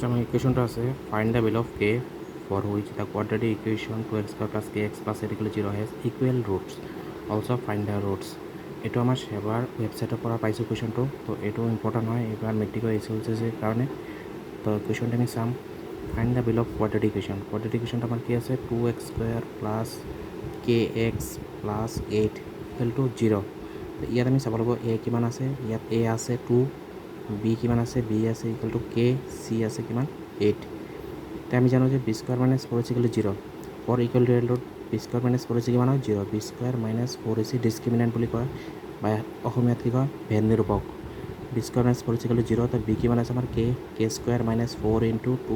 আমার ইকুয়েশনটা আছে find the value of K for which the quadratic equation 2x² + kx + z = 0 has equal roots also find the roots. এইটো আমাৰ সেবাৰ ৱেবছাইটৰ পৰা পাইছোঁ কুৱেশ্যনটো, তো এইটো ইম্পৰ্টেণ্ট হয় এইবাৰ মেট্ৰিকৰ SLCৰ কাৰণে। তো কুৱেশ্যনটো আমি চাম। Find the value of quadratic equation. Quadratic ইকুৱেশ্যনটো আমাৰ কি আছে 2x² + kx + 8 = 0। ইয়াত আমি চাব লাগিব a কিমান আছে, ইয়াত a আছে 2, b কিমান আছে, b আছে = k, c আছে কিমান 8। তো আমি জানো যে b² - 4 = 0। 4 = √, b² - 4 কিমান হয় 0। b² - 4ac ডিছক্ৰিমিনেণ্ট বুলি কয়, বা অসমীয়াত কি কয় ভেন নিৰূপক। b² - 4 = 0। তো b কিমান আছে আমাৰ k² - 4 × 2 ×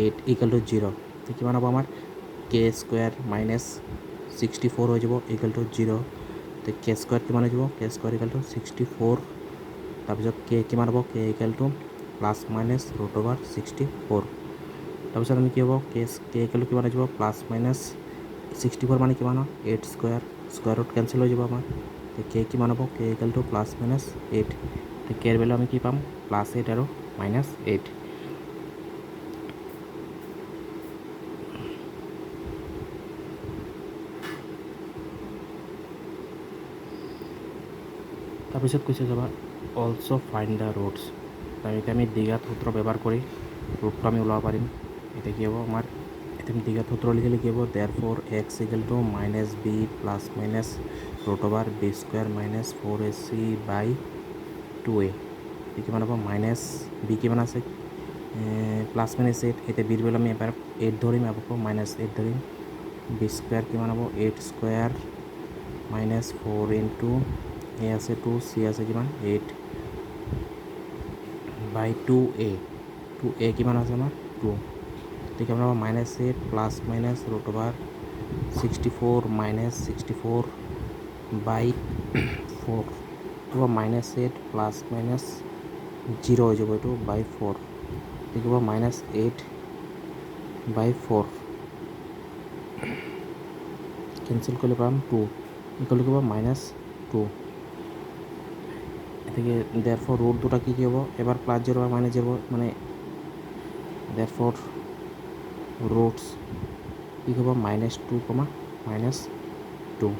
8 = 0। তো কিমান হ'ব আমাৰ k² - 64 হৈ যাব = 0। তো k² কিমান হৈ যাব k² = 64। তাৰপিছত k কিমান হ'ব k = ±√64। তাৰপিছত আমি কি হ'ব k কিমান হৈ যাব ±64 মানে কিমান হয় 8², স্কুৱাৰ ৰুট কেঞ্চেল হৈ যাব আমাৰ। তো k কিমান হ'ব k = ±8। তো k ৰ ভেলু আমি কি পাম +8 আৰু -8। তাৰপিছত কৈছে যাবা অলছ' ফাইণ্ড দ্য ৰুটছ। এতিয়া আমি দ্বিঘাত সূত্ৰ ব্যৱহাৰ কৰি ৰুটটো আমি ওলাব পাৰিম। এতিয়া কি হ'ব আমাৰ এতিয়া আমি দ্বিঘাত সূত্ৰ লিখিলে কি হ'ব therefore x = -b ± √b² - 4ac/2a। কিমান হ'ব -b কিমান আছে +-8। এতিয়া b ৰ ভেলু আমি এবাৰ 8 ধৰিম, আকৌ -8 ধৰিম। b² কিমান হ'ব 8² - 4 × a আছে 2, c আছে কিমান 8/2a। 2a কিমান আছে আমাৰ 2। ঠিক কিমান হ'ব -8 ± √64 - 64/4। এইটো হ'ব -8 ± 0 হৈ যাব, এইটো /4। ঠিক হ'ব -8/4 কেঞ্চেল কৰিলে পাম 2 = -2। এতেকে therefore ৰুট দুটা কি হ'ব এবাৰ +0 আৰু -0 মানে therefore ৰুটছ কি হ'ব -2, -2।